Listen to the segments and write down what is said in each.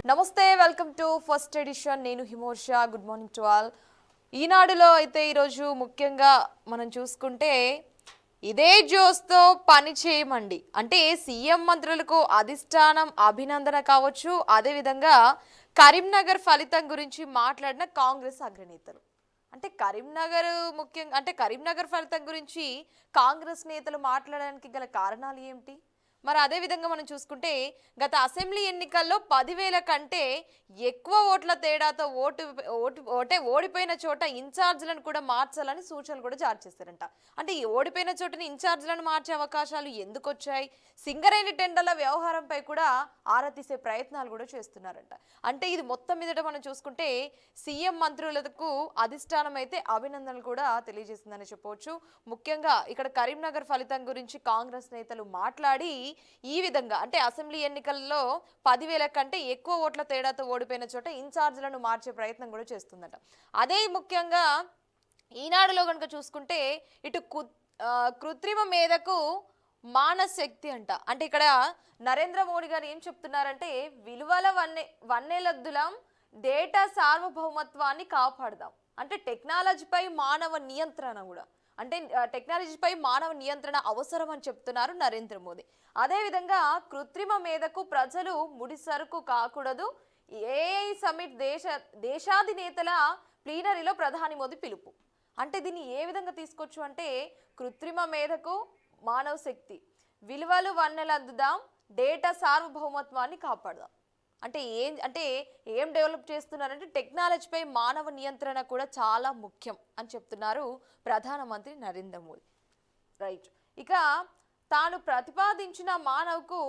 నమస్తే, welcome to first edition. నేను హిమోర్ష. Good morning to all. ఈనాడులో అయితే ఈరోజు ముఖ్యంగా మనం చూసుకుంటే ఇదే జోస్తో పని చేయమండి అంటే సీఎం మంత్రులకు అధిష్టానం అభినందన కావచ్చు. అదేవిధంగా కరీంనగర్ ఫలితం గురించి మాట్లాడిన కాంగ్రెస్ అగ్రనేతలు. అంటే కరీంనగర్ ఫలితం గురించి కాంగ్రెస్ నేతలు మాట్లాడడానికి గల కారణాలు ఏమిటి? మరి అదే విధంగా మనం చూసుకుంటే గత అసెంబ్లీ ఎన్నికల్లో 10,000 కంటే ఎక్కువ ఓట్ల తేడాతో ఓడిపోయిన చోట ఇన్ఛార్జ్లను కూడా మార్చాలని సూచనలు కూడా జారీ చేశారంట. అంటే ఈ ఓడిపోయిన చోటని ఇన్ఛార్జ్లను మార్చే అవకాశాలు ఎందుకు వచ్చాయి? సింగరేణి టెండర్ల వ్యవహారంపై కూడా ఆరా తీసే ప్రయత్నాలు కూడా చేస్తున్నారంట. అంటే ఇది మొత్తం మీదట మనం చూసుకుంటే సీఎం మంత్రులకు అధిష్టానం అయితే అభినందనలు కూడా తెలియజేసిందని చెప్పవచ్చు. ముఖ్యంగా ఇక్కడ కరీంనగర్ ఫలితం గురించి కాంగ్రెస్ నేతలు మాట్లాడి ఈ విధంగా అంటే అసెంబ్లీ ఎన్నికల్లో 10,000 కంటే ఎక్కువ ఓట్ల తేడాతో ఓడిపోయిన చోట ఇన్ఛార్జ్లను మార్చే ప్రయత్నం కూడా చేస్తుందట. అదే ముఖ్యంగా ఈనాడులో కనుక చూసుకుంటే ఇటు కృత్రిమ మేధకు మానశక్తి అంట. అంటే ఇక్కడ నరేంద్ర మోడీ గారు ఏం చెప్తున్నారంటే విలువల వన్నెలద్దులం డేటా సార్వభౌమత్వాన్ని కాపాడదాం. అంటే టెక్నాలజీపై మానవ నియంత్రణ కూడా అంటే టెక్నాలజీపై మానవ నియంత్రణ అవసరం అని చెప్తున్నారు నరేంద్ర మోదీ. అదేవిధంగా కృత్రిమ మేధకు ప్రజలు ముడిసరుకు కాకూడదు. ఏఐ సమిట్ దేశాధినేతల ప్లీనరీలో ప్రధాని మోదీ పిలుపు. అంటే దీన్ని ఏ విధంగా తీసుకోవచ్చు అంటే కృత్రిమ మేధకు మానవ శక్తి, విలువలు వన్నెలద్దుదాం, డేటా సార్వభౌమత్వాన్ని కాపాడదాం. అంటే ఏం డెవలప్ చేస్తున్నారంటే టెక్నాలజీపై మానవ నియంత్రణ కూడా చాలా ముఖ్యం అని చెప్తున్నారు ప్రధానమంత్రి నరేంద్ర మోదీ. రైట్. ఇక తాను ప్రతిపాదించిన మానవకు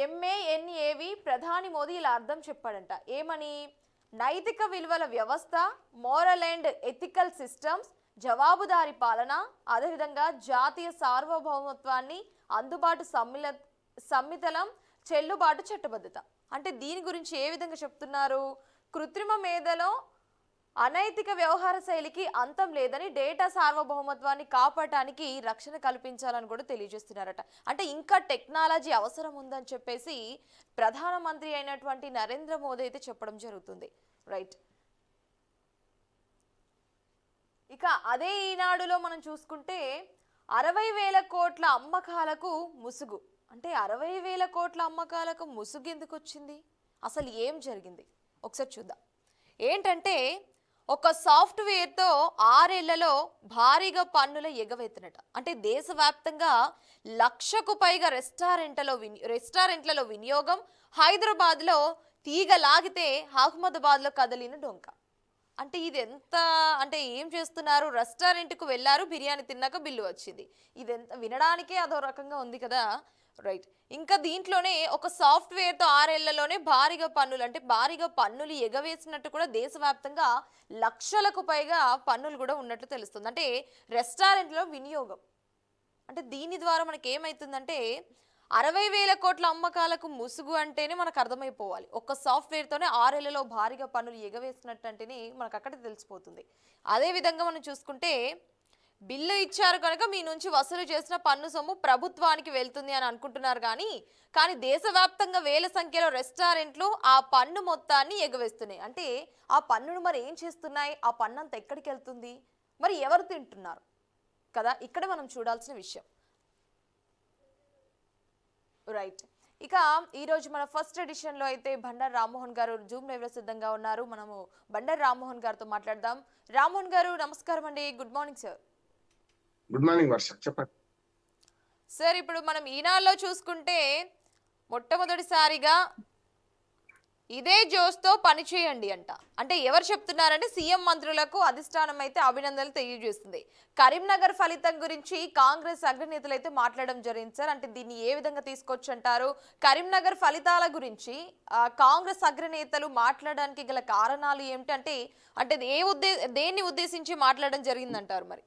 ఎంఏఎన్ఏవి ప్రధాని మోదీ ఇలా అర్థం చెప్పాడంట. ఏమని? నైతిక విలువల వ్యవస్థ, మోరల్ అండ్ ఎథికల్ సిస్టమ్స్, జవాబుదారీ పాలన, అదేవిధంగా జాతీయ సార్వభౌమత్వాన్ని, అందుబాటు సమ్మితలం, చెల్లుబాటు చట్టబద్ధత. అంటే దీని గురించి ఏ విధంగా చెప్తున్నారు? కృత్రిమ మేధలో అనైతిక వ్యవహార శైలికి అంతం లేదని, డేటా సార్వభౌమత్వాన్ని కాపాడటానికి రక్షణ కల్పించాలని కూడా తెలియజేస్తున్నారట. అంటే ఇంకా టెక్నాలజీ అవసరం ఉందని చెప్పేసి ప్రధానమంత్రి అయినటువంటి నరేంద్ర మోదీ అయితే చెప్పడం జరుగుతుంది. రైట్. ఇక అదే ఈనాడులో మనం చూసుకుంటే 60,000 కోట్ల అమ్మకాలకు ముసుగు. అంటే 60,000 కోట్ల అమ్మకాలకు ముసుగు ఎందుకు వచ్చింది? అసలు ఏం జరిగింది ఒకసారి చూద్దాం. ఏంటంటే ఒక సాఫ్ట్వేర్తో 6 ఏళ్లలో భారీగా పన్నుల ఎగవేతనట. అంటే దేశవ్యాప్తంగా 1,00,000కు పైగా రెస్టారెంట్లలో వినియోగం, హైదరాబాద్లో తీగ లాగితే అహ్మదాబాద్లో కదలిన డొంక. అంటే ఇది ఎంత అంటే ఏం చేస్తున్నారు? రెస్టారెంట్కు వెళ్ళారు, బిర్యానీ తిన్నాక బిల్లు వచ్చింది. ఇది ఎంత వినడానికే అదో రకంగా ఉంది కదా. రైట్. ఇంకా దీంట్లోనే ఒక సాఫ్ట్వేర్తో 6 ఏళ్లలోనే భారీగా పన్నులు ఎగవేసినట్టు కూడా దేశవ్యాప్తంగా 1,00,000కు పైగా పన్నులు కూడా ఉన్నట్లు తెలుస్తుంది. అంటే రెస్టారెంట్లో వినియోగం. అంటే దీని ద్వారా మనకి ఏమవుతుందంటే 60,000 కోట్ల అమ్మకాలకు ముసుగు అంటేనే మనకు అర్థమైపోవాలి. ఒక సాఫ్ట్వేర్తోనే 6 ఏళ్లలో భారీగా పన్నులు ఎగవేసినట్టు అంటేనే మనకు అక్కడ తెలిసిపోతుంది. అదేవిధంగా మనం చూసుకుంటే బిల్లు ఇచ్చారు కనుక మీ నుంచి వసూలు చేసిన పన్ను సొమ్ము ప్రభుత్వానికి వెళ్తుంది అని అనుకుంటున్నారు. కానీ దేశవ్యాప్తంగా వేల సంఖ్యలో రెస్టారెంట్లు ఆ పన్ను మొత్తాన్ని ఎగవేస్తున్నాయి. అంటే ఆ పన్నును మరి ఏం చేస్తున్నాయి? ఆ పన్ను అంతా ఎక్కడికి వెళ్తుంది? మరి ఎవరు తింటున్నారు కదా? ఇక్కడ మనం చూడాల్సిన విషయం. రైట్. ఇక ఈరోజు మన ఫస్ట్ ఎడిషన్లో అయితే బండారు రామ్మోహన్ గారు జూమ్ లైవ్లో సిద్ధంగా ఉన్నారు. మనము బండారు రామ్మోహన్ గారితో మాట్లాడదాం. రామ్మోహన్ గారు నమస్కారం అండి. Good morning sir. Good morning Varsha, చెప్పండి సార్. ఇప్పుడు మనం ఈనాడులో చూసుకుంటే మొట్టమొదటిసారిగా ఇదే జోస్తో పనిచేయండి అంట. అంటే ఎవరు చెప్తున్నారంటే సీఎం మంత్రులకు అధిష్టానం అయితే అభినందనలు తెలియజేస్తుంది. కరీంనగర్ ఫలితం గురించి కాంగ్రెస్ అగ్రనేతలు అయితే మాట్లాడడం జరిగింది సార్. అంటే దీన్ని ఏ విధంగా తీసుకొచ్చి అంటారు? కరీంనగర్ ఫలితాల గురించి కాంగ్రెస్ అగ్రనేతలు మాట్లాడడానికి గల కారణాలు ఏమిటి? అంటే దేన్ని ఉద్దేశించి మాట్లాడడం జరిగిందంటారు? మరి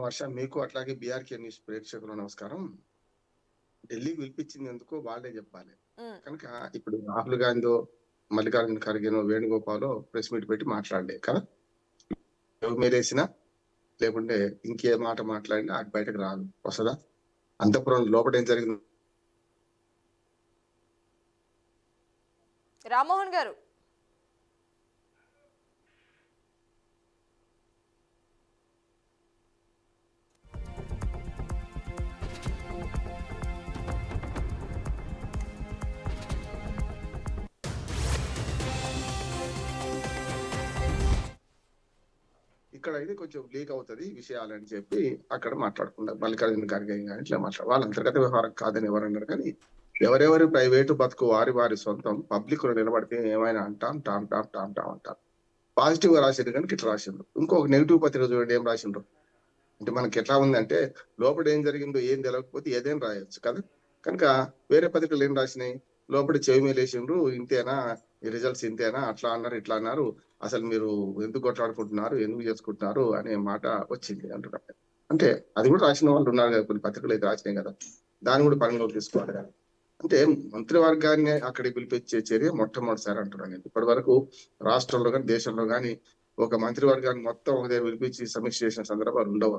వర్ష, మీకు అట్లాగే బీఆర్కే న్యూస్ ప్రేక్షకులు నమస్కారం. ఢిల్లీకి పిలిపించింది ఎందుకో వాళ్ళే చెప్పాలి కనుక ఇప్పుడు రాహుల్ గాంధీ, మల్లికార్జున ఖర్గేనో, వేణుగోపాలో ప్రెస్ మీట్ పెట్టి మాట్లాడలే కదా. మేలేసినా లేకుంటే ఇంకే మాట మాట్లాడినా అది బయటకు రాదు, వస్తుందా? అంతఃపురం లోపల ఏం జరిగింది రామ్మోహన్ గారు. ఇక్కడ అయితే కొంచెం లీక్ అవుతది విషయాలని చెప్పి అక్కడ మాట్లాడుకున్నారు. మల్లికార్జున ఖర్గే గాని ఇట్లా వాళ్ళ అంతర్గత వ్యవహారం కాదని ఎవరన్నారు కానీ ఎవరెవరి ప్రైవేటు బతుకు వారి వారి సొంతం పబ్లిక్ లో నిలబడితే ఏమైనా అంటాం టామ్ టామ్ టామ్ టామ్ అంటాం. పాజిటివ్ గా రాసిండ్రు కనుక ఇట్లా రాసిండ్రు. ఇంకొక నెగిటివ్ పత్రిక చూడండి ఏం రాసిండ్రు. అంటే మనకి ఎట్లా ఉందంటే లోపల ఏం జరిగిందో ఏం తెలియకపోతే ఏదేం రాయొచ్చు కదా. కనుక వేరే పత్రికలు ఏం రాసినాయి, లోపల చెవి మేలేసిండ్రు, ఇంతేనా ఈ రిజల్ట్స్ ఇంతేనా, అట్లా అన్నారు ఇట్లా అన్నారు, అసలు మీరు ఎందుకు కొట్లాడుకుంటున్నారు, ఎందుకు చేసుకుంటున్నారు అనే మాట వచ్చింది అంటున్నారు. అంటే అది కూడా రాసిన వాళ్ళు ఉన్నారు కదా, కొన్ని పత్రికలు అయితే రాసినాయి కదా, దాన్ని కూడా పరిగణలోకి తీసుకోవాలి కదా. అంటే మంత్రివర్గాన్ని అక్కడికి పిలిపించే చర్య మొట్టమొదటిసారి అంటున్నాను. ఇప్పటి వరకు రాష్ట్రంలో కానీ దేశంలో కానీ ఒక మంత్రివర్గాన్ని మొత్తం ఒక దగ్గర పిలిపించి సమీక్ష చేసిన సందర్భాలు ఉండవు.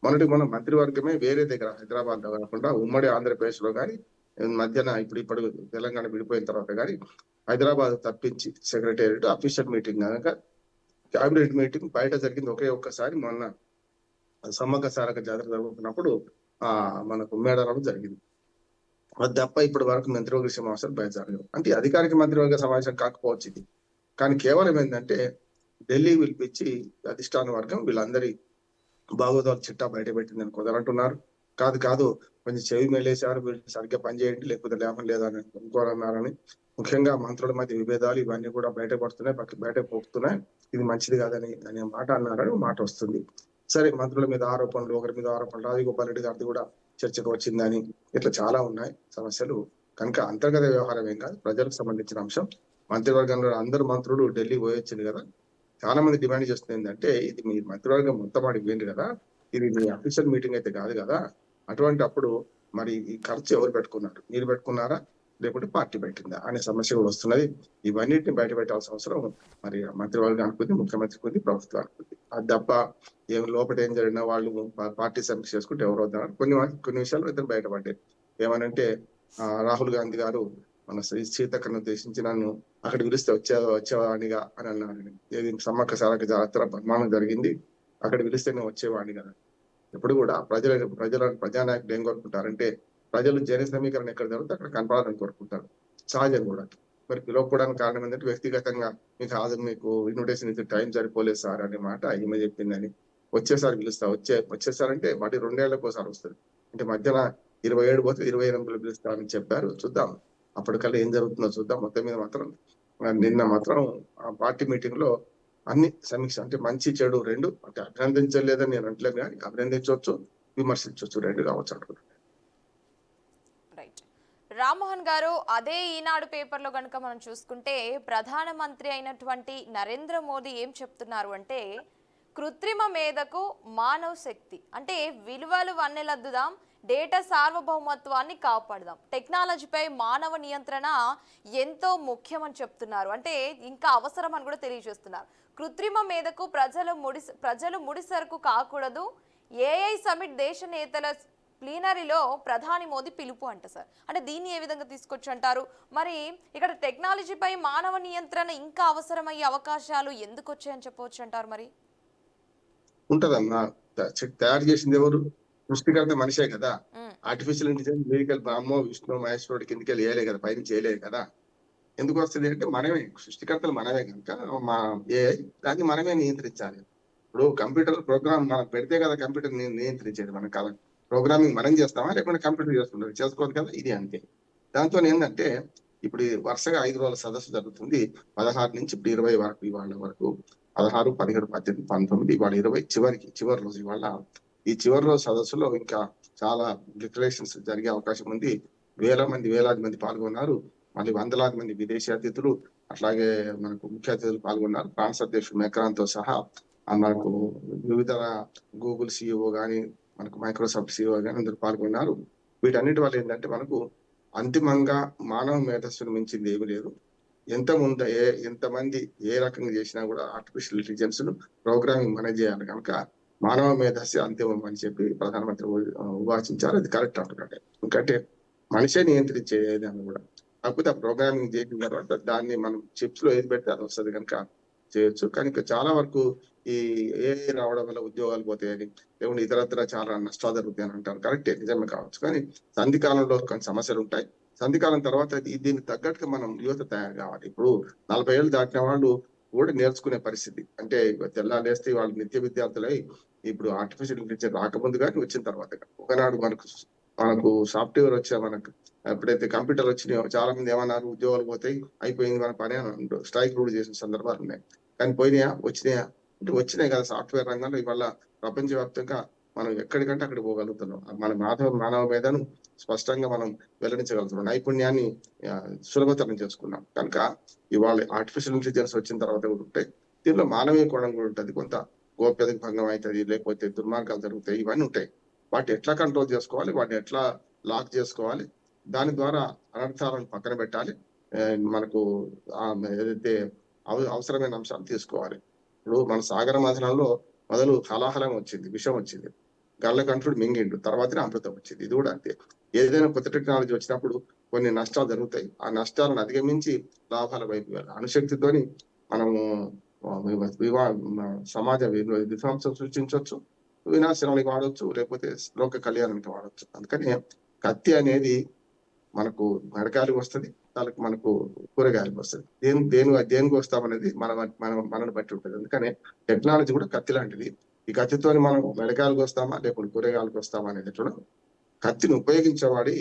మొన్నటి మన మంత్రివర్గమే వేరే దగ్గర హైదరాబాద్ లో కాకుండా ఉమ్మడి ఆంధ్రప్రదేశ్ లో కానీ మధ్యన ఇప్పుడు తెలంగాణ విడిపోయిన తర్వాత కానీ హైదరాబాద్ తప్పించి సెక్రటేరియట్ అఫీషియల్ మీటింగ్ కనుక క్యాబినెట్ మీటింగ్ బయట జరిగింది ఒక్కసారి మొన్న సమ్మక్క సారక్క జాతర జరుగుతున్నప్పుడు మనకు మేడారంలో జరిగింది. అది తప్ప ఇప్పటి వరకు మంత్రివర్గ సమావేశాలు బయట జరగదు. అంటే అధికారిక మంత్రివర్గ సమావేశం కాకపోవచ్చు ఇది, కానీ కేవలం ఏంటంటే ఢిల్లీ పిలిపించి అధిష్టాన వర్గం వీళ్ళందరి భాగవతాలు చిట్టా బయట పెట్టిందని కొందరంటున్నారు. కాదు కొంచెం చెవి మెలేశారు, వీళ్ళు సరిగ్గా పనిచేయండి లేకపోతే లేపం లేదని ఇంకోరన్నారని. ముఖ్యంగా మంత్రుల మధ్య విభేదాలు ఇవన్నీ కూడా బయటపడుతున్నాయి, బయట పోతున్నాయి, ఇది మంచిది కాదని అనే మాట అన్నారని మాట వస్తుంది. సరే, మంత్రుల మీద ఆరోపణలు, ఒకరి మీద ఆరోపణలు, రాజగోపాల్ రెడ్డి గారిది కూడా చర్చకు వచ్చిందని, ఇట్లా చాలా ఉన్నాయి సమస్యలు. కనుక అంతర్గత వ్యవహారం ఏం కాదు, ప్రజలకు సంబంధించిన అంశం. మంత్రివర్గంలో అందరు మంత్రులు ఢిల్లీ పోయొచ్చింది కదా. చాలా మంది డిమాండ్ చేస్తుంది ఏంటంటే, ఇది మీ మంత్రివర్గం మొత్తం ఆడికి పోయింది కదా, ఇది మీ అఫీషియల్ మీటింగ్ అయితే కాదు కదా, అటువంటి అప్పుడు మరి ఈ ఖర్చు ఎవరు పెట్టుకున్నారు, మీరు పెట్టుకున్నారా లేకుంటే పార్టీ పెట్టిందా అనే సమస్య కూడా వస్తున్నది. ఇవన్నిటిని బయట పెట్టాల్సిన అవసరం మరి మంత్రివర్గానికి ఉంది, ముఖ్యమంత్రికి ఉంది, ప్రభుత్వానికి ఉంది. అది తప్ప ఏం లోపల ఏం జరిగినా వాళ్ళు పార్టీ సమీక్ష చేసుకుంటే ఎవరు వద్దన్నారు. కొన్ని విషయాలు ఇద్దరు బయటపడ్డాయి. ఏమనంటే రాహుల్ గాంధీ గారు మన సీతక్కను ఉద్దేశించి నన్ను అక్కడ పిలిస్తే వచ్చేవాడిగా అని అన్నాను. ఏది సమ్మక్క సారక్క జాతర పరిమాణం జరిగింది, అక్కడ పిలిస్తే నేను వచ్చేవాడిని కదా. ఎప్పుడు కూడా ప్రజానాయకులు ఏం కోరుకుంటారంటే ప్రజలు జన సమీకరణ ఎక్కడ జరుగుతుంది అక్కడ కనపడాలని కోరుకుంటారు, సహజం కూడా. మరి పిలవకపోవడానికి కారణం ఏంటంటే వ్యక్తిగతంగా మీకు ఇన్విటేషన్ ఇచ్చే టైం సరిపోలేదు సార్ అనే మాట ఈమె చెప్పిందని. వచ్చేసారి పిలుస్తా, వచ్చేసారంటే మళ్ళీ 2 ఏళ్లకు ఒకసారి వస్తుంది. అంటే మధ్యన 27 పోతే 28 పిలుస్తా అని చెప్పారు. చూద్దాం అప్పటికల్లా ఏం జరుగుతుందో చూద్దాం. మొత్తం మీద మాత్రం నిన్న మాత్రం ఆ పార్టీ మీటింగ్ లో అన్ని సమీక్ష, అంటే మంచి చెడు రెండు, అంటే అభినందించలేదని నేను అంటలేదు కానీ అభినందించవచ్చు, విమర్శించవచ్చు, రెండు కావచ్చు అనుకుంటున్నాను. రైట్. రామ్మోహన్ గారు, అదే ఈనాడు పేపర్లో కనుక మనం చూసుకుంటే ప్రధానమంత్రి అయినటువంటి నరేంద్ర మోదీ ఏం చెప్తున్నారు అంటే, కృత్రిమ మేధకు మానవ శక్తి, అంటే విలువలు వన్నెలద్దుదాం, డేటా సార్వభౌమత్వాన్ని కాపాడదాం, టెక్నాలజీపై మానవ నియంత్రణ ఎంతో ముఖ్యమని చెప్తున్నారు. అంటే ఇంకా అవసరం అని కూడా తెలియజేస్తున్నారు. కృత్రిమ మేధకు ప్రజలు ముడిసరుకు కాకూడదు, ఏఐ సమిట్ దేశ నేతల ప్లీనరీలో ప్రధాని మోదీ పిలుపు అంట సార్. అంటే దీన్ని ఏ విధంగా తీసుకొచ్చి అంటారు? మరి ఇక్కడ టెక్నాలజీపై మానవ నియంత్రణ ఇంకా అవసరమయ్యే అవకాశాలు ఎందుకు వచ్చాయని చెప్పవచ్చు అంటారు? మరి ఉంటదమ్మా, తయారు చేసింది ఎవరు? సృష్టికర్త మనిషే కదా. Artificial intelligence vehicle Brahmo Vishnu మహేశ్వరుడి కిందకి వేయలే కదా, పైన చేయలేదు కదా. ఎందుకు వస్తుంది అంటే మనమే సృష్టికర్తలు, మనమే కనుక మా ఏఐ దాన్ని మనమే నియంత్రించాలి. ఇప్పుడు కంప్యూటర్ ప్రోగ్రామ్ మనకు పెడితే కదా కంప్యూటర్ నియంత్రించేది. మన కాలం ప్రోగ్రామింగ్ మనం చేస్తామా లేకుంటే కంప్యూటర్ చేస్తుంటారు? చేసుకోదు కదా. ఇది అంతే. దాంతో ఏంటంటే ఇప్పుడు వరుసగా 5 రోజుల సదస్సు జరుగుతుంది. 16 నుంచి ఇప్పుడు 20 వరకు, ఇవాళ వరకు 16, 17, 18, 19, ఇవాళ 20, చివరి రోజు ఇవాళ. ఈ చివరి రోజు సదస్సులో ఇంకా చాలా డిక్లరేషన్స్ జరిగే అవకాశం ఉంది. వేలాది మంది పాల్గొన్నారు. మళ్ళీ వందలాది మంది విదేశీ అతిథులు, అట్లాగే మనకు ముఖ్య అతిథులు పాల్గొన్నారు. ఫ్రాన్స్ అధ్యక్షుడు మెక్రాన్ తో సహా మనకు వివిధ గూగుల్ సిఇఓ గాని, మనకు మైక్రోసాఫ్ట్ సిఇఓ గాని అందరూ పాల్గొన్నారు. వీటన్నిటి వల్ల ఏంటంటే మనకు అంతిమంగా మానవ మేధస్సును మించింది ఏమీ లేదు. ఎంతమంది ఏ రకంగా చేసినా కూడా ఆర్టిఫిషియల్ ఇంటెలిజెన్స్ ప్రోగ్రామింగ్ మేనేజ్ చేయాలి కనుక మానవ మేధస్సు అంతిమం అని చెప్పి ప్రధానమంత్రి ఉవాచించారు. అది కరెక్ట్ అంటున్నాడు. ఎందుకంటే మనిషే నియంత్రించేది అని కూడా. కాకపోతే ఆ ప్రోగ్రామింగ్ చేసిన తర్వాత దాన్ని మనం చిప్స్ లో ఏది పెడితే అది వస్తుంది కనుక చేయొచ్చు. కానీ ఇంకా చాలా వరకు ఈ ఏఐ రావడం వల్ల ఉద్యోగాలు పోతాయని, లేకుంటే ఇతరత్ర చాలా నష్టాలు జరుగుతాయని అంటారు. కరెక్టే, నిజమే కావచ్చు. కానీ సంధి కాలంలో కొన్ని సమస్యలు ఉంటాయి. సంధి కాలం తర్వాత దీనికి తగ్గట్టుగా మనం యువత తయారు కావాలి. ఇప్పుడు 40 ఏళ్ళు దాటిన వాళ్ళు కూడా నేర్చుకునే పరిస్థితి. అంటే తెల్లారేస్తే వాళ్ళు నిత్య విద్యార్థులై ఇప్పుడు ఆర్టిఫిషియల్ ఇంటెలిజెన్స్ రాకముందు కానీ వచ్చిన తర్వాత కానీ. ఒకనాడు మనకు మనకు సాఫ్ట్‌వేర్ మనకు ఎప్పుడైతే కంప్యూటర్ వచ్చినాయో చాలా మంది ఏమన్నారు, ఉద్యోగాలు పోతాయి, అయిపోయింది మన పని అని అంటారు. స్ట్రైక్ కూడా చేసిన సందర్భాలు ఉన్నాయి. కానీ పోయినాయా? వచ్చినాయా? అంటే వచ్చినాయి కదా. సాఫ్ట్‌వేర్ రంగంలో ఇవాళ ప్రపంచవ్యాప్తంగా మనం ఎక్కడికంటే అక్కడికి పోగలుగుతున్నాం. మన మానవ మేధను స్పష్టంగా మనం వెల్లడించగలుగుతున్నాం. నైపుణ్యాన్ని సులభతరం చేసుకున్నాం. కనుక ఇవాళ ఆర్టిఫిషియల్ ఇంటెలిజెన్స్ వచ్చిన తర్వాత కూడా ఉంటాయి. దీనిలో మానవీయ కోణం కూడా ఉంటది. కొంత గోప్యతకు భంగం అవుతుంది, లేకపోతే దుర్మార్గాలు జరుగుతాయి, ఇవన్నీ ఉంటాయి. వాటిని ఎట్లా కంట్రోల్ చేసుకోవాలి, వాటిని ఎట్లా లాక్ చేసుకోవాలి, దాని ద్వారా అనర్థాలను పక్కన పెట్టాలి. మనకు ఏదైతే అవసరమైన అంశాలు తీసుకోవాలి. ఇప్పుడు మన సాగర మథనంలో మొదలు హలాహలం వచ్చింది, విషం వచ్చింది, గళ్ళకంఠుడు మింగిండు, తర్వాతనే అమృతం వచ్చింది. ఇది కూడా అంతే. ఏదైనా కొత్త టెక్నాలజీ వచ్చినప్పుడు కొన్ని నష్టాలు జరుగుతాయి. ఆ నష్టాలను అధిగమించి లాభాల వైపు వెళ్ళాలి. అణుశక్తితోని మనము సమాజ విధ్వంసం సృష్టించవచ్చు, వినాశనానికి వాడవచ్చు, లేకపోతే లోక కళ్యాణానికి వాడవచ్చు. అందుకని కత్తి అనేది మనకు మిరకాయలకు వస్తుంది, వాళ్ళకి మనకు కూరగాయలకు వస్తుంది. దేనికి వస్తామనేది మనల్ని బట్టి ఉంటుంది. అందుకని టెక్నాలజీ కూడా కత్తి లాంటిది. ఈ కత్తితోని మనం మిరకాయలకు వస్తామా లేకపోతే కూరగాయలకు వస్తామా అనేది కూడా కత్తిని ఉపయోగించేవాడి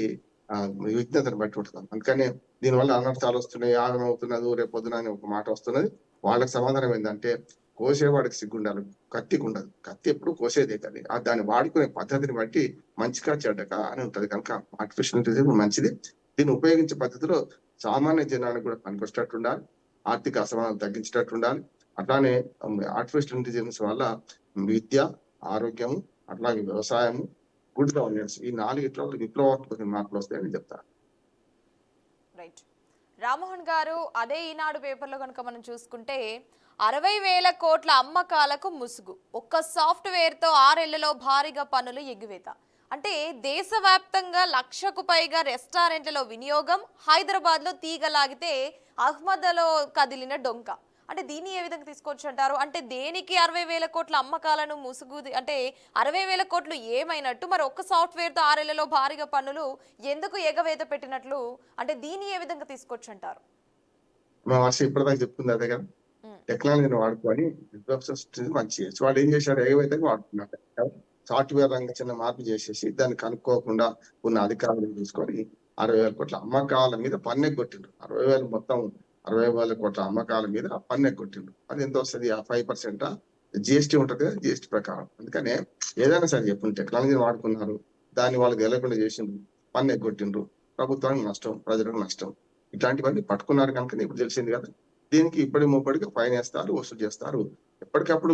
విజ్ఞతను బట్టి ఉంటుంది. అందుకని దీనివల్ల అనర్థాలు వస్తున్నాయి, ఆగం అవుతున్నది, రేపు పొద్దున అని ఒక మాట వస్తున్నది. వాళ్ళకి సమాధానం ఏంటంటే, కోసేవాడికి సిగ్గుండాలి, కత్తికి ఉండదు. కత్తి ఎప్పుడు కోసేదే కానీ దాన్ని వాడుకునే పద్ధతిని బట్టి మంచిగా చెడ్డక అని ఉంటది. కనుక ఆర్టిఫిషియల్ ఇంటెలిజెన్స్ మంచిది. దీన్ని ఉపయోగించే పద్ధతిలో సామాన్య జనానికి కూడా పనికొచ్చేటట్టు ఉండాలి, ఆర్థిక అసమానాలు తగ్గించేటట్టు ఉండాలి. అట్లానే ఆర్టిఫిషియల్ ఇంటెలిజెన్స్ వల్ల విద్య, ఆరోగ్యము, అట్లాగే వ్యవసాయము, గుడ్ గవర్నెన్స్, ఈ 4 విప్లవాత్మక మార్పులు వస్తాయని చెప్తారు. రైట్. రామ్మోహన్ గారు, అదే ఈనాడు పేపర్లో కనుక మనం చూసుకుంటే 60,000 కోట్ల అమ్మకాలకు ముసుగు, ఒక్క సాఫ్ట్వేర్తో 6 ఏళ్లలో భారీగా పన్నులు ఎగువేత. అంటే దేశవ్యాప్తంగా 1,00,000కు పైగా రెస్టారెంట్లలో వినియోగం, హైదరాబాద్లో తీగలాగితే అహ్మద్లో కదిలిన డొంక. అంటే దీన్ని ఏ విధంగా తీసుకోవచ్చు అంటారు? అంటే దేనికి 60,000 కోట్ల అమ్మకాలను ముసుగు, అంటే 60,000 కోట్లు ఏమైనట్టు, మరి ఒక్క సాఫ్ట్వేర్తో 6 ఏళ్లలో భారీగా పన్నులు ఎందుకు ఎగవేత పెట్టినట్లు? అంటే దీన్ని ఏ విధంగా తీసుకోవచ్చు అంటారు? మా వర్షం ఇప్పటిదాకా చెప్తుంది అదే కదా. టెక్నాలజీని వాడుకొని విధ్వంసం మంచి చేయొచ్చు. వాళ్ళు ఏం చేశారు, ఏవైతే వాడుతున్నారు. సాఫ్ట్వేర్ రంగం చిన్న మార్పు చేసేసి దాన్ని కనుక్కోకుండా ఉన్న అధికారులను తీసుకొని 60,000 కోట్ల అమ్మకాల మీద పన్ను ఎగ్గొట్టిండ్రు. 60,000 మొత్తం 60,000 కోట్ల అమ్మకాల మీద పన్ను ఎగ్గొట్టిండ్రు. అది ఎంత వస్తుంది? 5% జిఎస్టీ ఉంటది కదా, జిఎస్టీ ప్రకారం. అందుకనే ఏదైనా సరే చెప్పండి, టెక్నాలజీని వాడుకున్నారు, దాన్ని వాళ్ళకి తెలియకుండా చేసిండ్రు, పన్ను ఎగ్గొట్టిండ్రు, ప్రభుత్వానికి నష్టం, ప్రజలకు నష్టం. ఇట్లాంటివన్నీ పట్టుకున్నారు కనుక ఇప్పుడు తెలిసింది కదా. దీనికి ముప్పటిగా ఫైన్ వేస్తారు, వసూలు చేస్తారు. ఎప్పటికప్పుడు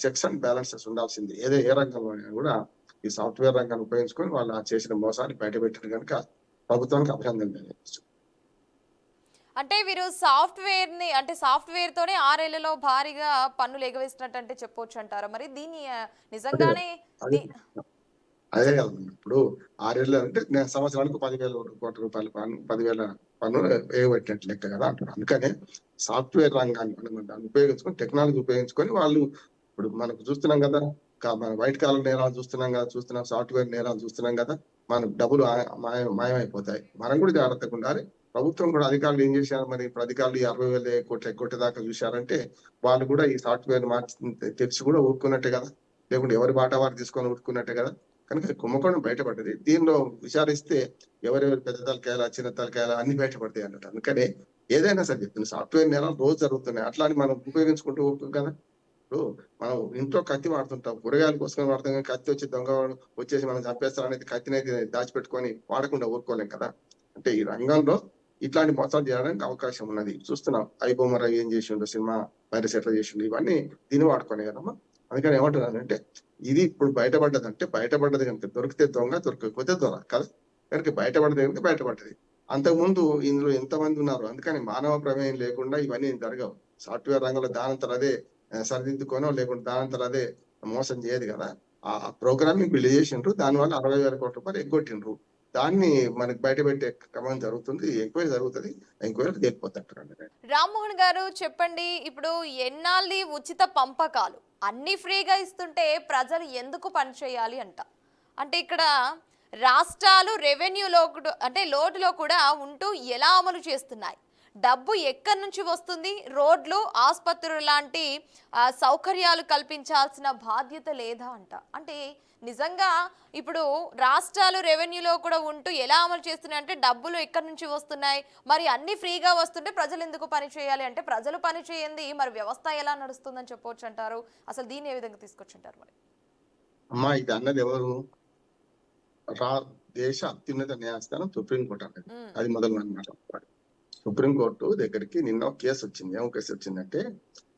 చెక్స్ అండ్ బ్యాలెన్సెస్ ఉండాల్సింది. ఏ రంగంలో కూడా ఈ సాఫ్ట్వేర్ రంగాన్ని ఉపయోగించుకొని వాళ్ళు చేసిన మోసాన్ని బయటపెట్టారు కనుక ప్రభుత్వానికి అభినందనలు. అంటే వీరు సాఫ్ట్వేర్ తోనే 6 ఏళ్లలో భారీగా పన్నులు ఎగవేసినట్టు అంటే చెప్పొచ్చు అంటారా? మరి దీన్ని నిజంగానే అదే కదా. ఇప్పుడు 6 ఏళ్ళు అంటే సంవత్సరానికి 10,000 కోట్ల రూపాయల పన్ను, 10,000 పన్నులు ఎగబెట్టినట్టు లెక్క కదా అంటారు. అందుకనే సాఫ్ట్వేర్ రంగాన్ని మనం దాన్ని ఉపయోగించుకొని, టెక్నాలజీ ఉపయోగించుకొని వాళ్ళు ఇప్పుడు మనకు చూస్తున్నాం కదా, మన వైట్ కాలర్ నేరాలు చూస్తున్నాం, సాఫ్ట్వేర్ నేరాలు చూస్తున్నాం కదా. మన డబ్బులు మాయమైపోతాయి. మనం కూడా జాగ్రత్తగా ఉండాలి. ప్రభుత్వం కూడా అధికారులు ఏం చేశారు మరి? ఇప్పుడు అధికారులు 60,000 కోట్ల ఎగ్గొట్టేదాకా చూశారంటే వాళ్ళు కూడా ఈ సాఫ్ట్వేర్ తెలిసి కూడా ఊరుకున్నట్టే కదా, లేకుంటే ఎవరి బాట వారు తీసుకొని ఊరుకున్నట్టే కదా. కనుక కుంభకోణం బయటపడ్డది. దీనిలో విచారిస్తే ఎవరెవరి పెద్ద తలకాయల, చిన్న తలకాయల అన్ని బయటపడతాయి అన్నట్టు. అందుకనే ఏదైనా సరే చెప్తుంది, సాఫ్ట్వేర్ నేరాలు రోజు జరుగుతున్నాయి. అట్లా అని మనం ఉపయోగించుకుంటూ ఊరుకు కదా. ఇప్పుడు మనం ఇంట్లో కత్తి వాడుతుంటాం, కూరగాయల కోసం వాడతాం, కానీ కత్తి వచ్చి దొంగ వచ్చేసి మనం చంపేస్తారనేది కత్తిని అయితే దాచిపెట్టుకొని వాడకుండా ఊరుకోలేం కదా. అంటే ఈ రంగంలో ఇట్లాంటి మోసాలు చేయడానికి అవకాశం ఉన్నది. చూస్తున్నాం, ఐబొమ్మ ఏం చేసిండు, సినిమా వైరస్ ఎట్లా చేసిండు, ఇవన్నీ దీన్ని వాడుకోనే కదమ్మా. అందుకని ఏమంటున్నానంటే, ఇది ఇప్పుడు బయటపడ్డది కనుక దొరికితే దొంగ, దొరకకపోతే దొర కదా. కనుక బయటపడ్డది కనుక బయటపడ్డది. అంతకుముందు ఇందులో ఎంతమంది ఉన్నారు? అందుకని మానవ ప్రమేయం లేకుండా ఇవన్నీ జరగవు. సాఫ్ట్వేర్ రంగంలో దానంతరం అదే సరిదిద్దుకోనో లేకుంటే దానంతరం అదే మోసం చేయదు కదా. ఆ ప్రోగ్రామింగ్ బిల్డ్ చేసిండ్రు, దానివల్ల 60,000 కోట్ల రూపాయలు ఎగ్గొట్టిండ్రు. దాన్ని మనకి బయట పెట్టే క్రమం జరుగుతుంది. ఎంక్వైరీ జరుగుతుంది. ఎంక్వైరీకి తేలిపోతుంటారండి. రామ్మోహన్ గారు చెప్పండి, ఇప్పుడు ఎన్నాళ్ళి ఉచిత పంపకాలు అన్ని ఫ్రీగా ఇస్తుంటే ప్రజలు ఎందుకు పనిచేయాలి అంట? అంటే ఇక్కడ రాష్ట్రాలు రెవెన్యూలో అంటే లోటులో కూడా ఉంటూ ఎలా అమలు చేస్తున్నాయి? డబ్బు ఎక్కడి నుంచి వస్తుంది? రోడ్లు, ఆసుపత్రులు లాంటి సౌకర్యాలు కల్పించాల్సిన బాధ్యత లేదా అంట? అంటే నిజంగా ఇప్పుడు రాష్ట్రాలు రెవెన్యూలో కూడా ఉంటూ ఎలా అమలు చేస్తున్నాయి అంటే డబ్బులు ఎక్కడి నుంచి వస్తున్నాయి, మరి అన్ని ఫ్రీగా వస్తుంటే ప్రజలు ఎందుకు పని చేయాలి అంటే? ప్రజలు పని చేయండి మరి వ్యవస్థ ఎలా నడుస్తుందని చెప్పవచ్చు అంటారు? అసలు దీన్ని ఏ విధంగా తీసుకొచ్చుంటారు మరి? అమ్మా, ఇది అన్నది ఎవరు? రా దేశ అత్యున్నత న్యాయస్థానం సుప్రీంకోర్టు అన్నది. అది మొదలు అన్నమాట. సుప్రీంకోర్టు దగ్గరికి నిన్న ఒక కేసు వచ్చింది. ఏం కేసు వచ్చిందంటే,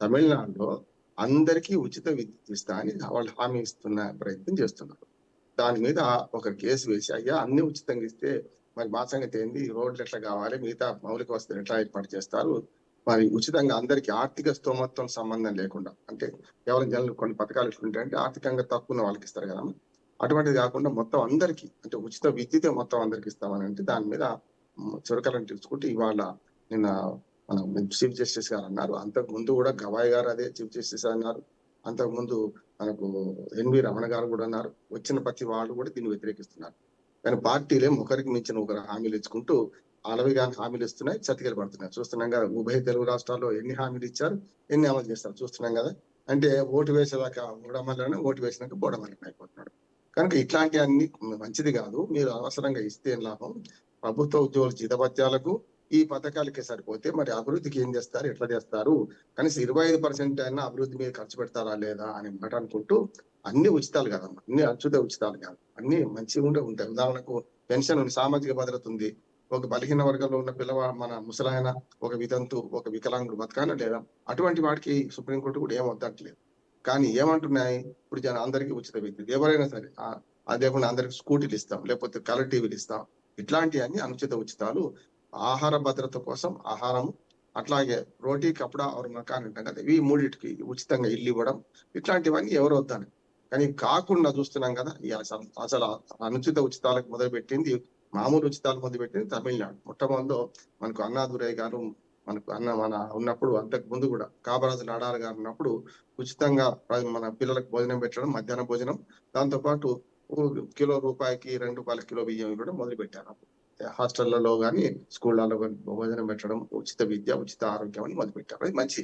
తమిళనాడులో అందరికీ ఉచిత విద్యుత్ ఇస్తా అని వాళ్ళు హామీ ఇస్తున్న ప్రయత్నం చేస్తున్నారు. దాని మీద ఒక కేసు వేసి, అయ్యా అన్ని ఉచితంగా ఇస్తే మరి మా సంగతి ఏంది, రోడ్లు ఎట్లా కావాలి, మిగతా మౌలిక వసతులు ఎట్లా ఏర్పాటు చేస్తారు, మరి ఉచితంగా అందరికి ఆర్థిక స్తోమతతో సంబంధం లేకుండా, అంటే కేవలం జనాలు కొన్ని పథకాలు ఎట్లుంటాయంటే ఆర్థికంగా తక్కువ వాళ్ళకి ఇస్తారు కదా, అటువంటిది కాకుండా మొత్తం అందరికీ, అంటే ఉచిత విద్యుత్ మొత్తం అందరికి ఇస్తామని అంటే దాని మీద చురకలను తీసుకుంటే ఇవాళ నిన్న మన చీఫ్ జస్టిస్ గారు అన్నారు. అంతకు ముందు కూడా గవాయ్ గారు అదే చీఫ్ జస్టిస్ అన్నారు. అంతకు ముందు మనకు ఎన్వి రమణ గారు కూడా అన్నారు. వచ్చిన ప్రతి వాళ్ళు కూడా దీన్ని వ్యతిరేకిస్తున్నారు. కానీ పార్టీలే ఒకరికి మించిన ఒకరు హామీలు ఇచ్చుకుంటూ అలవిగా హామీలు ఇస్తున్నాయి, చతికిలు పడుతున్నాయి. చూస్తున్నాం కదా, ఉభయ తెలుగు రాష్ట్రాల్లో ఎన్ని హామీలు ఇచ్చారు, ఎన్ని అమలు చేస్తారు చూస్తున్నాం కదా. అంటే ఓటు వేసేదాకా బోడమల్లని, ఓటు వేసినాక బోడమల్లని అయిపోతున్నాడు. కనుక ఇట్లాంటివన్నీ మంచిది కాదు. మీరు అవసరంగా ఇస్తే లాభం. ప్రభుత్వ ఉద్యోగుల జీతభత్యాలకు ఈ పథకాలకే సరిపోతే మరి అభివృద్ధికి ఏం చేస్తారు, ఎట్లా చేస్తారు, కనీసం 25% అయినా అభివృద్ధి మీద ఖర్చు పెడతారా లేదా అని మాట అనుకుంటూ అన్ని ఉచితాలు కాదమ్మా, అన్ని అచ్యుత ఉచితాలు కాదు, అన్ని మంచిగా ఉంటాయి. ఉదాహరణకు పెన్షన్ ఉంది, సామాజిక భద్రత ఉంది. ఒక బలహీన వర్గంలో ఉన్న మన ముసలాయన, ఒక వితంతు, ఒక వికలాంగుడు బతకానా లేదా? అటువంటి వాటికి సుప్రీంకోర్టు కూడా ఏం వద్దట్లేదు. కానీ ఏమంటున్నాయి, ఇప్పుడు అందరికీ ఉచిత విద్యుత్, ఎవరైనా సరే అదే కాకుండా అందరికి స్కూటీలు ఇస్తాం, లేకపోతే కలర్ టీవీలు ఇస్తాం. ఇట్లాంటివన్నీ అనుచిత ఉచితాలు. ఆహార భద్రత కోసం ఆహారం, అట్లాగే రోటీ కపడా ఆరు మకాన్ అంటాం కదా, ఈ మూడింటికి ఉచితంగా ఇల్లు ఇవ్వడం, ఇట్లాంటివన్నీ ఎవరు వద్దని. కానీ కాకుండా చూస్తున్నాం కదా, అసలు అనుచిత ఉచితాలకు మొదలుపెట్టింది, మామూలు ఉచితాలు మొదలుపెట్టింది తమిళనాడు. మొట్టమొదటిలో మనకు అన్నాదురై గారు మనకు మన ఉన్నప్పుడు, అంతకు ముందు కూడా కామరాజు నాడార్ గారు ఉన్నప్పుడు ఉచితంగా మన పిల్లలకు భోజనం పెట్టడం, మధ్యాహ్న భోజనం, దాంతో పాటు కిలో రూపాయికి 2 రూపాయల కిలో బియ్యం ఇవ్వడం మొదలు పెట్టారు. హాస్టళ్లలో కానీ స్కూళ్లలో కానీ భోజనం పెట్టడం, ఉచిత విద్య, ఉచిత ఆరోగ్యం అని మొదలు పెట్టారు. అది మంచి.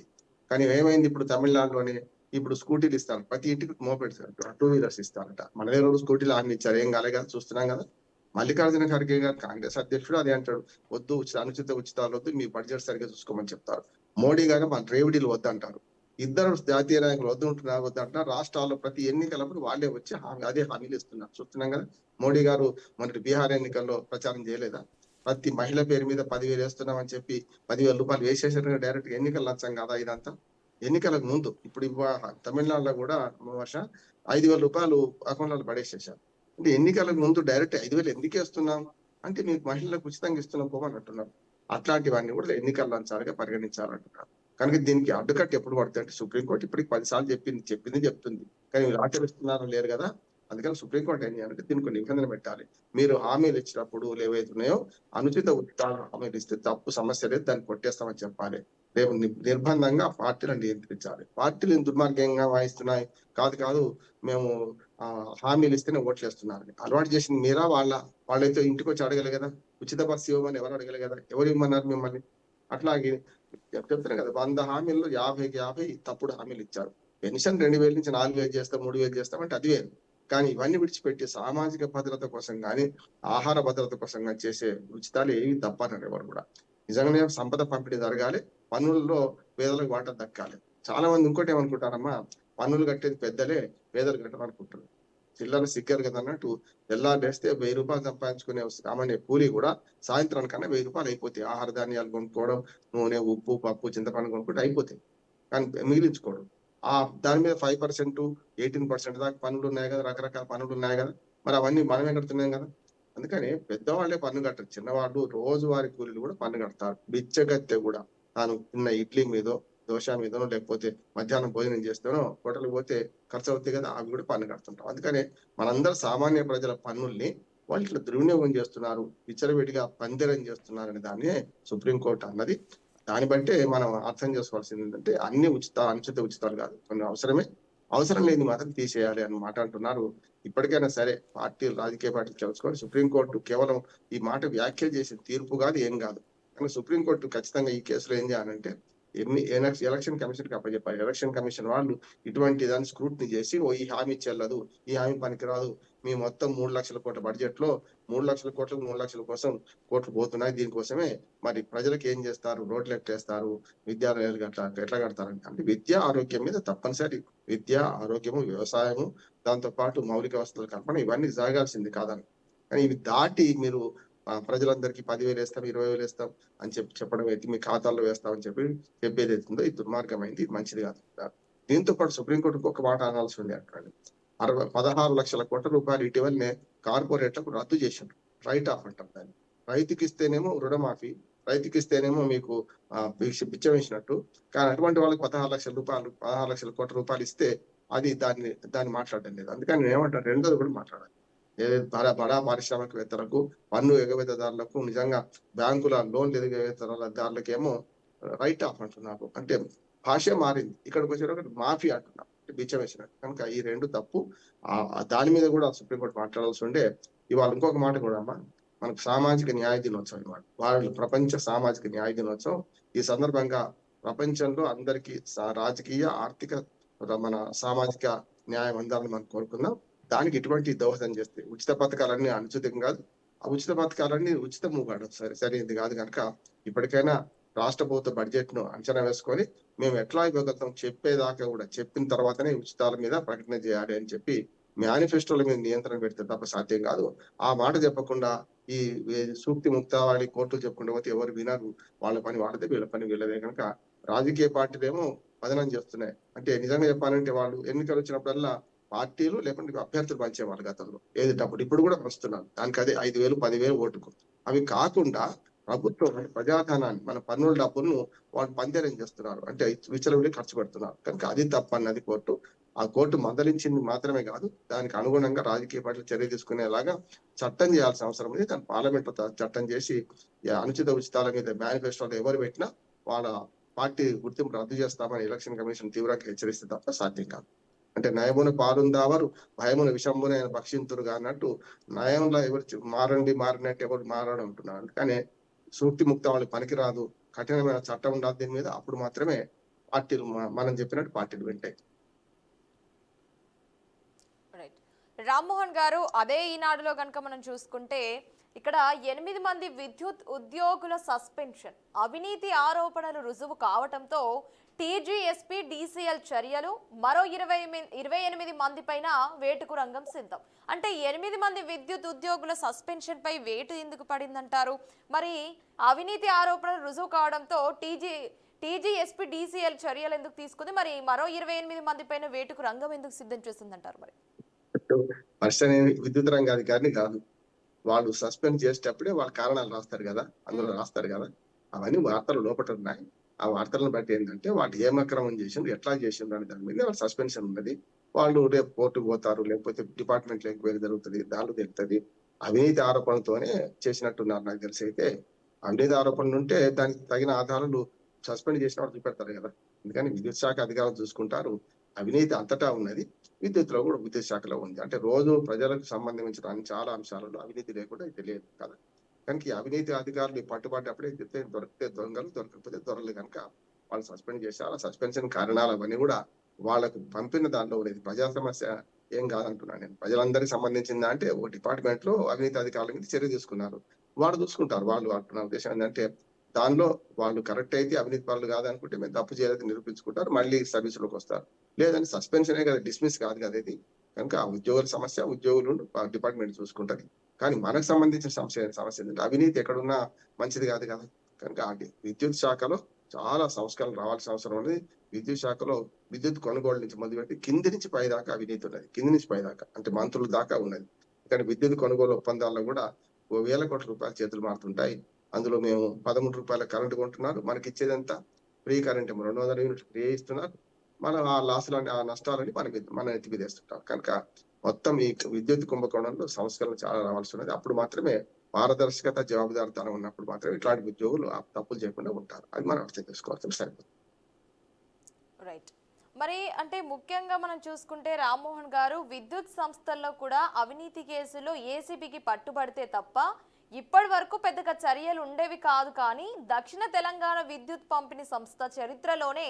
కానీ ఏమైంది, ఇప్పుడు తమిళనాడులోని ఇప్పుడు స్కూటీలు ఇస్తారు, ప్రతి ఇంటికి మోపెడ్స్ 2 వీలర్స్ ఇస్తారట. మన దగ్గర స్కూటీలు ఆన్ని ఇచ్చారు, ఏం కాలే కదా, చూస్తున్నాం కదా. మల్లికార్జున ఖర్గే గారు కాంగ్రెస్ అధ్యక్షుడు అదే అంటాడు, వద్దు అనుచిత ఉచితాలు వద్దు, మీ బడ్జెట్ సరిగ్గా చూసుకోమని చెప్తారు. మోడీ గారు మన ట్రేవిడీలు వద్దంటారు. ఇద్దరు జాతీయ నాయకులు వద్దంటున్నారు. రాష్ట్రాల్లో ప్రతి ఎన్నికలప్పుడు వాళ్ళే వచ్చి అదే హామీలు ఇస్తున్నారు, చూస్తున్నాం కదా. మోడీ గారు మొన్నటి బీహార్ ఎన్నికల్లో ప్రచారం చేయలేదా? ప్రతి మహిళ పేరు మీద 10,000 వేస్తున్నామని చెప్పి 10,000 రూపాయలు వేసేసారు డైరెక్ట్. ఎన్నికల లంచం కాదా ఇదంతా? ఎన్నికలకు ముందు ఇప్పుడు తమిళనాడులో కూడా వర్ష 5,000 రూపాయలు అకౌంట్లలో పడేసేసారు. అంటే ఎన్నికలకు ముందు డైరెక్ట్ 5,000 ఎందుకు వేస్తున్నాం అంటే, మీకు మహిళలకు ఉచితంగా ఇస్తున్నాం పోమని అంటున్నారు. అట్లాంటివన్నీ కూడా ఎన్నికల లంచాలుగా పరిగణించాలంటున్నారు. కనుక దీనికి అడ్డుకట్ట ఎప్పుడు పడుతుంది అంటే, సుప్రీంకోర్టు ఇప్పటికి 10 సార్లు చెప్తుంది, కానీ మీరు ఆచరిస్తున్నారో లేరు కదా. అందుకని సుప్రీంకోర్టు ఏం చేయాలంటే దీనికి కొన్ని నిబంధన పెట్టాలి. మీరు హామీలు ఇచ్చినప్పుడు ఏవైతే ఉన్నాయో అనుచిత హామీలు ఇస్తే తప్పు, సమస్య లేదు, దాన్ని కొట్టేస్తామని చెప్పాలి. రేపు నిర్బంధంగా పార్టీలను నియంత్రించాలి. పార్టీలు దుర్మార్గంగా వాయిస్తున్నాయి, కాదు మేము హామీలు ఇస్తేనే ఓట్లు వేస్తున్నారు. అలవాటు చేసింది మీరా వాళ్ళైతే ఇంటికి వచ్చి అడగలే కదా, ఉచిత బస్సు ఇవ్వమని ఎవరు అడగలే కదా, ఎవరు ఇవ్వమన్నారు మిమ్మల్ని? అట్లాగే చెప్తున్నాను కదా, 100 హామీల్లో 50కి 50 తప్పుడు హామీలు ఇచ్చారు. పెన్షన్ 2,000 నుంచి 4,000 చేస్తాం, 3,000 చేస్తామంటే అది వేరు. కానీ ఇవన్నీ విడిచిపెట్టి సామాజిక భద్రత కోసం కానీ, ఆహార భద్రత కోసం కానీ చేసే ఉచితాలు ఏవి తప్పన్నారు ఎవరు కూడా. నిజంగానే సంపద పంపిణీ జరగాలి, పన్నుల్లో పేదలకు వాటా దక్కాలి. చాలా మంది ఇంకోటి ఏమనుకుంటారమ్మా, పన్నులు కట్టేది పెద్దలే, పేదలు కట్టమనుకుంటారు. చిల్లర సిగ్గరు కదా అన్నట్టు తెల్లారేస్తే 1,000 రూపాయలు సంపాదించుకునే సామాన్య కూలీ కూడా సాయంత్రానికన్నా 1,000 రూపాయలు అయిపోతాయి. ఆహార ధాన్యాలు కొనుక్కోవడం, నూనె, ఉప్పు, పప్పు, చింతపండు కొనుక్కుంటే అయిపోతాయి, కానీ మిగిలించుకోవడం. దాని మీద 5%, 18% దాకా పన్నులు ఉన్నాయి కదా, రకరకాల పన్నులు ఉన్నాయి కదా. మరి అవన్నీ మనమే కడుతున్నాం కదా. అందుకని పెద్దవాళ్లే పన్ను కట్టరు, చిన్నవాళ్ళు రోజువారి కూలీలు కూడా పన్ను కడతారు. బిచ్చగత్తె కూడా తాను తిన్న ఇడ్లీ మీదో, దోశ మీదనో, లేకపోతే మధ్యాహ్నం భోజనం చేస్తానో హోటల్కి పోతే ఖర్చు అవుతాయి కదా, అవి కూడా పన్ను కడుతుంటాం. అందుకని మనందరూ సామాన్య ప్రజల పన్నుల్ని వాళ్ళు ఇట్లా దుర్వినియోగం చేస్తున్నారు, విచ్చలవిడిగా పందిరం చేస్తున్నారు అనే దాన్ని సుప్రీంకోర్టు అన్నది. దాన్ని బట్టే మనం అర్థం చేసుకోవాల్సింది ఏంటంటే అన్ని అనుచిత ఉచితాలు కాదు, కొన్ని అవసరమే, అవసరం లేని మాత్రం తీసేయాలి అని మాట అంటున్నారు. ఇప్పటికైనా సరే పార్టీలు, రాజకీయ పార్టీలు తెలుసుకోవాలి. సుప్రీంకోర్టు కేవలం ఈ మాట వ్యాఖ్యలు చేసిన తీర్పు కాదు, ఏం కాదు. కానీ సుప్రీంకోర్టు ఖచ్చితంగా ఈ కేసులో ఏం చేయాలంటే ఎలక్షన్ కమిషన్ కి అప్పచెప్పాలి. ఎలక్షన్ కమిషన్ వాళ్ళు ఇటువంటి దాన్ని స్క్రూటినీ చేసి, ఈ హామీ చెల్లదు, ఈ హామీ పనికిరాదు, మీ మొత్తం 3,00,000 కోట్ల బడ్జెట్ లో 3,00,000 కోట్లకు 3,00,000 కోసం కోట్లు పోతున్నాయి, దీనికోసమే మరి ప్రజలకు ఏం చేస్తారు, రోడ్లు ఎట్లేస్తారు, విద్యాలయాలు ఎట్లా కడతారంటే, అంటే విద్య ఆరోగ్యం మీద తప్పనిసరి, విద్య ఆరోగ్యము వ్యవసాయము దాంతో పాటు మౌలిక వసతుల కల్పన ఇవన్నీ జరగాల్సింది కాదని. కానీ ఇవి దాటి మీరు ప్రజలందరికీ 10,000 వేస్తాం, 20,000 వేస్తాం అని చెప్పడం అయితే మీ ఖాతాల్లో వేస్తామని చెప్పేది అవుతుందో ఇది దుర్మార్గమైంది, ఇది మంచిది కాదు. దీంతో పాటు సుప్రీంకోర్టుకు ఒక మాట అనాల్సి ఉంది అక్కడ. 16 లక్షల కోట్ల రూపాయలు ఇటీవలనే కార్పొరేట్లకు రద్దు చేసిండ్రు. రైట్ ఆఫ్ అంటారు దాన్ని. రైతుకి ఇస్తేనేమో రుణమాఫీ, రైతుకి ఇస్తేనేమో మీకు బిచ్చం వేసినట్టు. కానీ అటువంటి వాళ్ళకి 16 లక్షల కోట్ల రూపాయలు ఇస్తే అది దాన్ని మాట్లాడడం లేదు. అందుకని నేను ఏమంటాను, రెండోది కూడా మాట్లాడాలి. బడా పారిశ్రామికవేత్తలకు, పన్ను ఎగవేతదారులకు, నిజంగా బ్యాంకుల లోన్లు ఎగవేతదారులకేమో రైట్ ఆఫ్ అంటున్నారు. అంటే భాష మారింది. ఇక్కడికి వచ్చేటప్పుడు మాఫీ అంటున్నారు, బిచ్చం వేసినట్టు. కనుక ఈ రెండు తప్పు. దాని మీద కూడా సుప్రీంకోర్టు మాట్లాడాల్సి ఉండే. ఇవాళ ఇంకొక మాట కూడా అమ్మా, మనకు సామాజిక న్యాయ దినోత్సవం ఇవాళ, వాళ్ళు ప్రపంచ సామాజిక న్యాయ దినోత్సవం. ఈ సందర్భంగా ప్రపంచంలో అందరికీ రాజకీయ, ఆర్థిక, మన సామాజిక న్యాయం అందాలని మనం కోరుకుందాం. దానికి ఇటువంటి దోహదం చేస్తే ఉచిత పథకాలన్నీ అనుచితం కాదు, ఆ ఉచిత పథకాలన్నీ ఉచితము కాదు, సరైనది కాదు. కనుక ఇప్పటికైనా రాష్ట్ర ప్రభుత్వ బడ్జెట్ ను అంచనా వేసుకొని మేము ఎట్లా ఇవ్వగలుగుతాం చెప్పేదాకా కూడా, చెప్పిన తర్వాతనే ఉచితాల మీద ప్రకటన చేయాలి అని చెప్పి మేనిఫెస్టోల మీద నియంత్రణ పెడితే తప్ప సాధ్యం కాదు. ఆ మాట చెప్పకుండా ఈ సూక్తి ముక్తావళి కోర్టులు చెప్పుకుంటూ పోతే ఎవరు వినరు. వాళ్ళ పని వాళ్ళదే, వీళ్ళ పని వీళ్ళదే. కనుక రాజకీయ పార్టీలేమో పతనం చేస్తున్నాయి. అంటే నిజంగా చెప్పాలంటే వాళ్ళు ఎన్నికలు వచ్చినప్పుడల్లా పార్టీలు లేకుంటే అభ్యర్థులు పంచేవాళ్ళు గతంలో, ఏది డబ్బులు ఇప్పుడు కూడా పంచుతున్నారు. దానికి అదే 5,000, 10,000 ఓటుకు. అవి కాకుండా ప్రభుత్వం ప్రజాధనాన్ని, మన పన్నుల డబ్బులను వాళ్ళు పందేరం చేస్తున్నారు, అంటే విచ్చలవిడి ఖర్చు పెడుతున్నారు. కనుక అది తప్పన్నది కోర్టు. ఆ కోర్టు మందలించింది మాత్రమే కాదు, దానికి అనుగుణంగా రాజకీయ పార్టీలు చర్య తీసుకునేలాగా చట్టం చేయాల్సిన అవసరం ఉంది. దాని పార్లమెంట్ లో చట్టం చేసి అనుచిత ఉచితాల మీద మేనిఫెస్టోలో ఎవరు పెట్టినా వాళ్ళ పార్టీ గుర్తింపు రద్దు చేస్తామని ఎలక్షన్ కమిషన్ తీవ్రంగా హెచ్చరిస్తే తప్ప సాధ్యం కాదు. అంటే నయమున పాలుందావరు, భయమున విషంబున ఆయన భక్షింతురుగా అన్నట్టు, నయంలో ఎవరు మారినట్టు ఎవరు మారడం అంటున్నారు. కానీ సూక్తి ముక్త వాళ్ళు పనికిరాదు, కఠినమైన చట్టం ఉండాలి దీని మీద. అప్పుడు మాత్రమే పార్టీలు మనం చెప్పినట్టు పార్టీలు వింటాయి. రామ్మోహన్ గారు, అదే ఈనాడులో కనుక మనం చూసుకుంటే ఇక్కడ 8 మంది విద్యుత్ ఉద్యోగుల సస్పెన్షన్, అవినీతి ఆరోపణలు రుజువు కావటంతో టీజీఎస్పీ డీసీఎల్ చర్యలు, మరో 28 మంది పైన వేటుకు రంగం సిద్ధం. అంటే 8 మంది విద్యుత్ ఉద్యోగుల సస్పెన్షన్ పై వేటు ఎందుకు పడిందంటారు? మరి అవినీతి ఆరోపణలు రుజువు కావడంతో టీజీఎస్పీ డీసీఎల్ చర్యలు ఎందుకు తీసుకుంది? మరి మరో 28 మంది పైన వేటుకు రంగం ఎందుకు సిద్ధం చేస్తుందంటారు? మరి ఫస్ట్ అనేది విద్యుత్ రంగ అధికారిని కాదు, వాళ్ళు సస్పెండ్ చేసేటప్పుడే వాళ్ళ కారణాలు రాస్తారు కదా, అందులో రాస్తారు కదా, అవన్నీ వార్తలు లోపల ఉన్నాయి. ఆ వార్తలను బట్టి ఏంటంటే వాళ్ళు ఏం అక్రమం చేసిండ్రు, ఎట్లా చేసిండ్రు అనే దాని మీద వాళ్ళ సస్పెన్షన్ ఉన్నది. వాళ్ళు రేపు కోర్టుకు పోతారు, లేకపోతే డిపార్ట్మెంట్ ఎంక్వైరీ జరుగుతుంది, దానిలో తెలుస్తుంది. అవినీతి ఆరోపణలతోనే చేసినట్టున్నారు నాకు తెలిసి. అయితే అవినీతి ఆరోపణలు ఉంటే దానికి తగిన ఆధారాలు సస్పెండ్ చేసిన వాళ్ళు చూపెడతారు కదా. అందుకని విద్యుత్ శాఖ అధికారులు చూసుకుంటారు. అవినీతి అంతటా ఉన్నది, విద్యుత్ లో కూడా విద్యుత్ శాఖలో ఉంది. అంటే రోజు ప్రజలకు సంబంధించిన చాలా అంశాలలో అవినీతి లేకుండా తెలియదు కదా. కనుక ఈ అవినీతి అధికారులు పట్టుబడ్డప్పుడే దొరికితే దొంగలు, దొరకకపోతే దొరలు. కనుక వాళ్ళు సస్పెండ్ చేశారు. ఆ సస్పెన్షన్ కారణాలు అవన్నీ కూడా వాళ్ళకు పంపిన దాంట్లో ఉండేది. ప్రజా సమస్య ఏం కాదంటున్నాను నేను. ప్రజలందరికీ సంబంధించిందా అంటే ఒక డిపార్ట్మెంట్ లో అవినీతి అధికారుల మీద చర్య తీసుకున్నారు, వాళ్ళు చూసుకుంటారు. వాళ్ళు అంటున్న ఉద్దేశం ఏంటంటే దానిలో వాళ్ళు కరెక్ట్ అయితే అవినీతి పనులు కాదనుకుంటే మేము తప్పు చేయలేదు నిరూపించుకుంటారు, మళ్ళీ సర్వీసులోకి వస్తారు. లేదని సస్పెన్షనే కదా, డిస్మిస్ కాదు కదా ఇది. కనుక ఆ ఉద్యోగుల సమస్య ఉద్యోగులు డిపార్ట్మెంట్ చూసుకుంటది. కానీ మనకు సంబంధించిన సమస్య ఏంటంటే అవినీతి ఎక్కడున్నా మంచిది కాదు కదా. కనుక విద్యుత్ శాఖలో చాలా సంస్కరణ రావాల్సిన అవసరం ఉంది. విద్యుత్ శాఖలో విద్యుత్ కొనుగోలు నుంచి మొదలుపెట్టి కింది నుంచి పై దాకా అవినీతి ఉన్నది, కింది నుంచి పై దాకా అంటే మంత్రుల దాకా ఉన్నది. కానీ విద్యుత్ కొనుగోలు ఒప్పందాల్లో కూడా 1,000 కోట్ల రూపాయలు చేతులు మారుతుంటాయి. అందులో మేము 13 రూపాయల కరెంటు కొంటున్నారు, మనకి ఇచ్చేదంతా ఫ్రీ కరెంట్ 200 యూనిట్లు ఫ్రీ ఇస్తున్నారు. మనం ఆ లాసులని, ఆ నష్టాలని మన ఎత్తి మీద వేస్తుంటాం. కనుక మొత్తం ఈ విద్యుత్ కుంభకోణంలో సంస్కరణలు చాలా రావాల్సి ఉన్నది. అప్పుడు మాత్రమే పారదర్శకత, జవాబుదారీతనం ఉన్నప్పుడు మాత్రమే ఇట్లాంటి ఉద్యోగులు ఆ తప్పులు చేయకుండా ఉంటారు. అది మనం అర్థం చేసుకోవాల్సిన సరిపోతుంది. రైట్. మరి అంటే ముఖ్యంగా మనం చూసుకుంటే రామ్మోహన్ గారు విద్యుత్ సంస్థల్లో కూడా అవినీతి కేసులో ఏసీబీకి పట్టుబడితే తప్ప ఇప్పటి వరకు పెద్దగా చర్యలు ఉండేవి కాదు. కానీ దక్షిణ తెలంగాణ విద్యుత్ పంపిణీ సంస్థ చరిత్రలోనే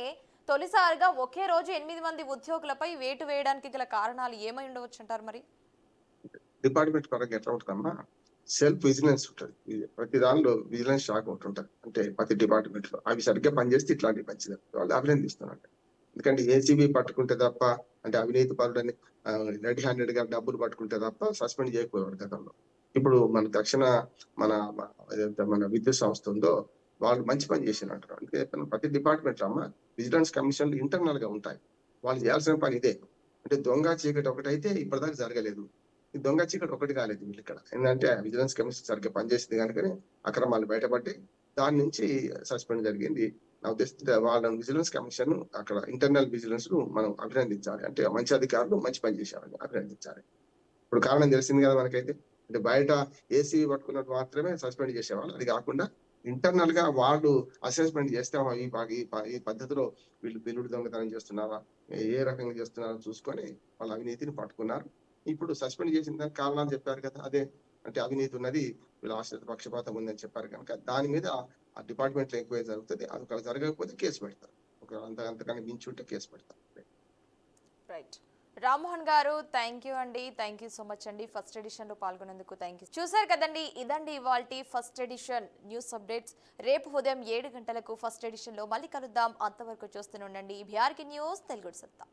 తొలిసారిగా ఒకే రోజు 8 మంది ఉద్యోగులపై వేటు వేయడానికి గల కారణాలు ఏమై ఉండవచ్చు అంటారు మరి? డిపార్ట్మెంట్ పరంగా ఎట్లా ఉంటుందమ్మా, సెల్ఫ్ విజిలెన్స్ ఉంటది. ప్రతి దానిలో విజిలెన్స్ శాఖ ఒకటి ఉంటది. అంటే ప్రతి డిపార్ట్మెంట్ లో అవి సరిగ్గా పనిచేస్తే ఇట్లాంటివి మంచిది వాళ్ళు అభినందిస్తున్నారు. ఎందుకంటే ఏసీబీ పట్టుకుంటే తప్ప, అంటే అవినీతి పరుడని రెడ్ హ్యాండెడ్ గా డబ్బులు పట్టుకుంటే తప్ప సస్పెండ్ చేయకపోయేవాడు గతంలో. ఇప్పుడు మన దక్షిణ మన ఏదైతే మన విద్యుత్ సంస్థ ఉందో వాళ్ళు మంచి పని చేసినట్టు. అంటే ప్రతి డిపార్ట్మెంట్ అమ్మ విజిలెన్స్ కమిషన్లు ఇంటర్నల్ గా ఉంటాయి. వాళ్ళు చేయాల్సిన పని ఇదే. అంటే దొంగ చీకటి ఒకటైతే ఇప్పటిదాకా జరగలేదు. ఈ దొంగ చీకటి ఒకటి కాలేదు వీళ్ళు ఇక్కడ. ఏంటంటే విజిలెన్స్ కమిషన్ సరిగ్గా పనిచేసింది కనుకనే అక్రమాలు బయటపడి దాని నుంచి సస్పెండ్ జరిగింది. నా ఉద్దేశంతో వాళ్ళ విజిలెన్స్ కమిషన్ అక్కడ ఇంటర్నల్ విజిలెన్స్ ను మనం అభినందించాలి. అంటే మంచి అధికారులు మంచి పని చేశారని అభినందించాలి. ఇప్పుడు కారణం తెలిసింది కదా మనకైతే. అంటే బయట ఏసీ పట్టుకున్నట్టు మాత్రమే సస్పెండ్ చేసేవాళ్ళు. అది కాకుండా ఇంటర్నల్ గా వాళ్ళు అసెస్మెంట్ చేస్తే ఈ పద్ధతిలో వీళ్ళు బిల్లుడు దొంగతనం చేస్తున్నారా, ఏ రకంగా చేస్తున్నారో చూసుకొని వాళ్ళ అవినీతిని పట్టుకున్నారు. ఇప్పుడు సస్పెండ్ చేసిన దానికి కారణాలు చెప్పారు కదా, అదే అంటే అవినీతి ఉన్నది, వీళ్ళ ఆశ్రిత పక్షపాతం ఉందని చెప్పారు కనుక దాని మీద ఆ డిపార్ట్మెంట్ లో ఎంక్వైరీ జరుగుతుంది. అది ఒకవేళ జరగకపోతే కేసు పెడతారు. అంతకన్నా మించి ఉంటే కేసు పెడతారు. రైట్. రామ్మోహన్ గారు థ్యాంక్ యూ అండి. థ్యాంక్ యూ సో మచ్ అండి ఫస్ట్ ఎడిషన్లో పాల్గొనేందుకు. Thank you. చూసారు కదండి, ఇదండి ఇవాల్టి ఫస్ట్ ఎడిషన్ న్యూస్ అప్డేట్స్. రేపు ఉదయం 7 గంటలకు ఫస్ట్ ఎడిషన్లో మళ్ళీ కలుద్దాం. అంతవరకు చూస్తూనే ఉండండి BRK న్యూస్ తెలుగు సత్తా.